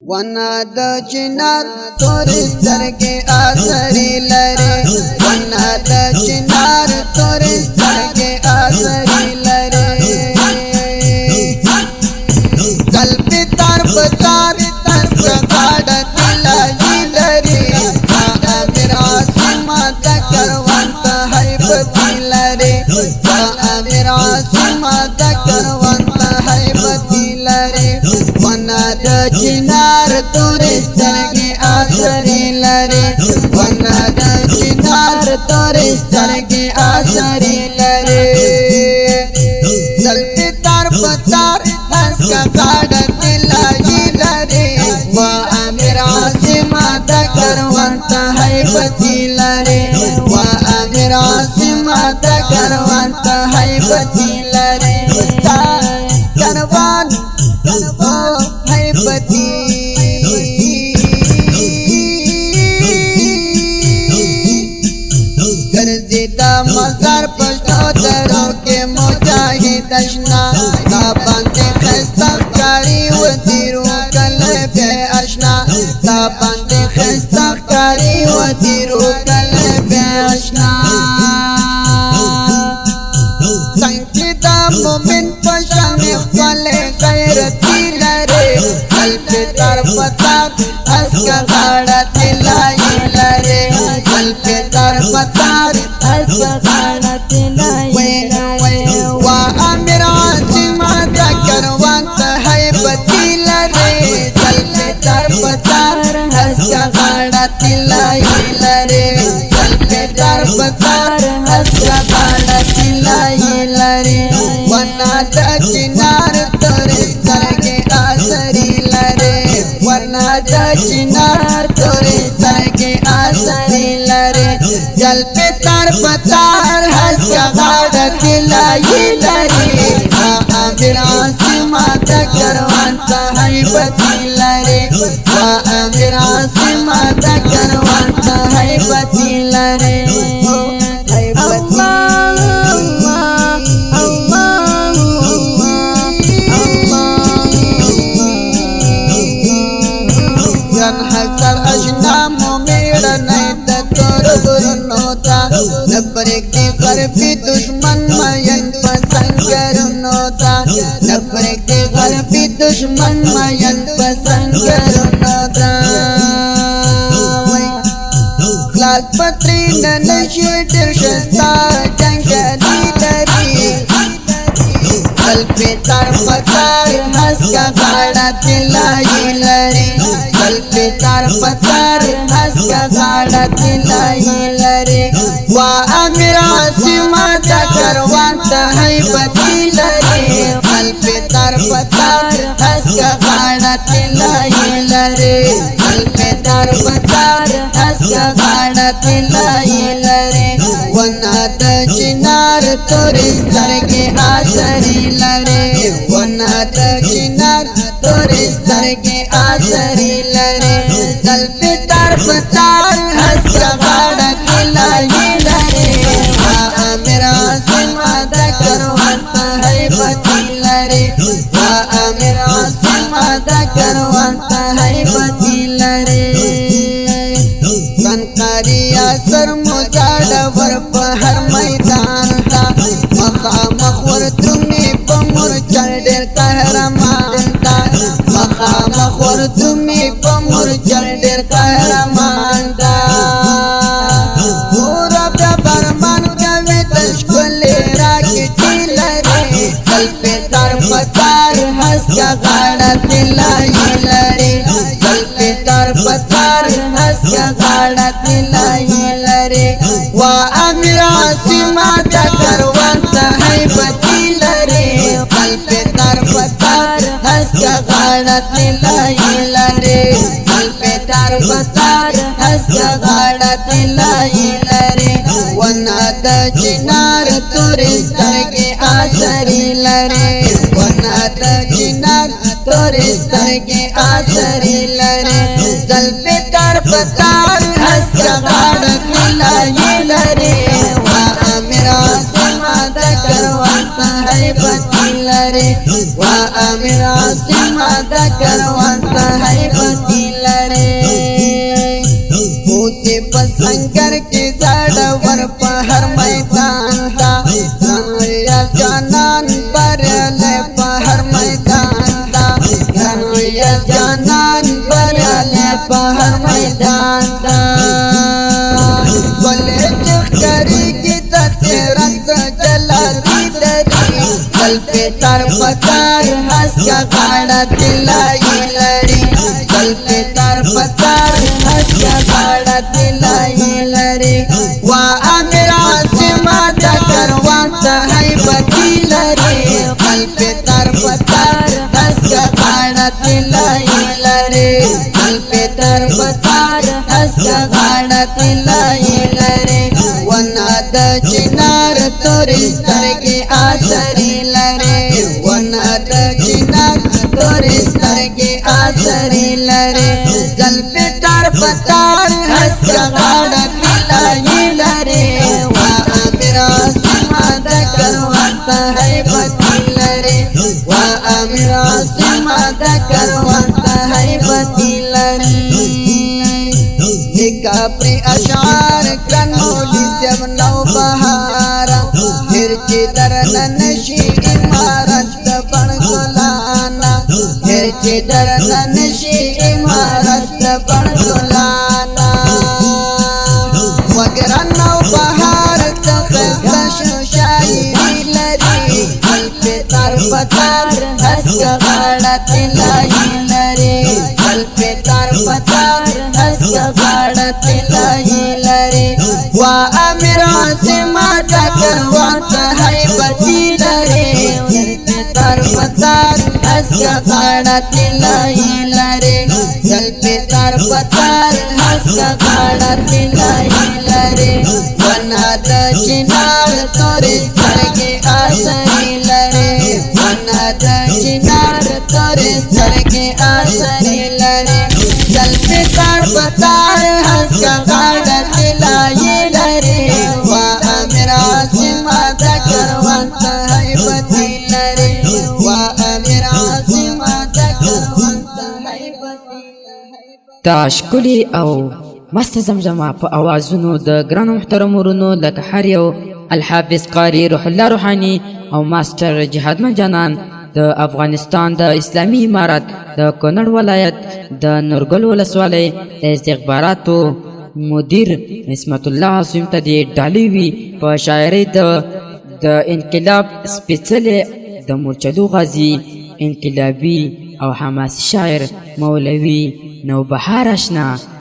वना द चिनार तोरे सर के आसरी लरे, वना द चिनार तोरे सर के आसरी लरे। कल पे तार बतार तस गाड़ दिला लरे, मेरा सीमा करवंत है बदीला रे, मेरा सीमा करवंत है बदीला रे। वना द चिनार तोरे सर के आसरी लरे, वना द चिनार तोरे सर के आसरी लरे। चलते तार पतार हंस का गाड़ दिला लरे, वह मेरा सीमा करवंत है बदीला रे, वह मेरा सीमा करवंत है बदीला रे। करवान है बदी गर्जिदा मजार पश्तोदरों के मुजाहिद अशना, ताबंदे खस्ताकारी वजीरों कले पे अशना, ताबंदे खस्ताकारी वजीरों कले पे अशना। संकीदा मोमिन पशान वाले गैरती लरे, कल पे तार पतार हंस का गाड़ा दिलाई लरे, कल पे तार पतार हंस का गाड़ा दिलाई लरे। वह मेरा सीमा करवंत है बदीला रे, कल पे तार पतार हंस का गाड़ा दिलाई लरे, कल पे तार पतार हंस का गाड़ा दिलाई लरे। वना द चिनार तोरे सर के आसरी लरे, वना द चिनार तोरे सर के आसरी लरे। जल पे तार पतार हंस का गाड़ दिलाई लरे, मेरा सीमा करवंत है बदीला रे, मेरा सीमा करवंत है बदीला रे। हसर अशनाम मेरा नहीं तोर गुरुनोता, नब्रेक दे कर भी दुश्मन मयन पसंद करुनोता, नब्रेक दे कर भी दुश्मन मयन पसंद करुनोता। क्लास पत्री ननशीटर शस्ता जंगली लरी, कल पे तार पतार हंस का गाड़ा दिलाई लरे, कल पे तार पतार हंस का गाड़ा दिलाई लरे। वह मेरा सीमा करवंत है बदीला रे, कल पे तार पतार हंस का गाड़ा दिलाई लरे, कल पे तार पतार हंस का गाड़ा दिलाई लरे। वना द चिनार तोरे सर के आसरी लरे, वना द चिनार तोरे सर के आसरी लरे। कल पे तार पतार हंस का गाड़ा दिलाई लरे, मेरा सीमा करवंत है बदीला रे, मेरा सीमा करवंत है बदीला रे। कंकारिया सर मुजाड़ वर पहर मैदान था, मखा मखवर तुम्हें पमुर चढ़ कहरमान था, मखा मखवर तुम्हें पमुर चढ़ कहरमान था। पूरा बरमान कवे तशकुले राखी लरे, कल पे तार पतार हंस का गाड़ा दिलाई लरे, कल पे तार पतार हंस का गाड़ा दिलाई लरे। वह मेरा सीमा करवंत है बदीला रे, कल पे तार पतार हंस का गाड़ा दिलाई लरे, कल पे तार पतार हंस का गाड़ा दिलाई लरे। वना द चिनार तोरे सर के आसरी लरे, वना द चिनार तोरे सर के आसरी लरे। चल पे तार पतार हंस का गाड़ा दिलाई लरे, वह मेरा सीमा करवंत है बदीला रे, वह मेरा सीमा करवंत है बदीला। جانان بریالی په هر میدان دا ولې چې ښکارېږي د تیرن څه جلادي لري زلفې تار په تار هسکه غاړه طلایي لري زلفې تار په تار هسکه غاړه طلایي لري وا امیر عاصمه د کاروان ته هیبتي لري زلفې تار په تار هسکه غاړه طلایي لري زلفې تار په تار هسکه غاړه طلایي لري ونه د چنار تورې سترګې عصري لري ونه د چنار تورې سترګې عصري لري زلفې تار په تار هسکه غاړه طلایي لري وا امیر عاصمه د کاروان ته هیبتي لري وا امیر عاصمه د کاروان ته هیبتي لري کاپری اشعار کنولی سیم نو بهارا هر چی درن نشی امارت بن گلانا هر چی درن نشی امارت بن گلانا وگران نو بهار تخستا شو شاعری لری زلفې تار په تار هسکه غاړه طلایي لري زلفې تار په تار هسکه غاړه طلایي لري وا امیر عاصمه د کاروان ته هیبتي لري زلفې تار په تار هسکه غاړه طلایي لري زلفې تار په تار هسکه غاړه طلایي لري ونه د چنار تورې سترګې عصري لري ونه د چنار تورې سترګې عصري لري زلفې تار په تار هسکه غاړه طلایي لري وا امیر عاصمه د کاروان ته هیبتي لري وا امیر عاصمه د کاروان ته هیبتي لري دا ښکلي او مست زمزمه په اوازونو د ګرانو محترمو ورونو لکه هر یو الحافظ قاری روح الله روحاني او ماستر جهادمن جانان د افغانستان د اسلامي امارت د کونړ ولایت د نورګل ولسوالۍ د استخباراتو مدیر عصمت الله عاصم ته د ډالۍ وي په شاعرۍ د انقلاب سپېڅلې د مورچلو غازي انقلابي او حماسي شاعر مولوي نوبهار اشنا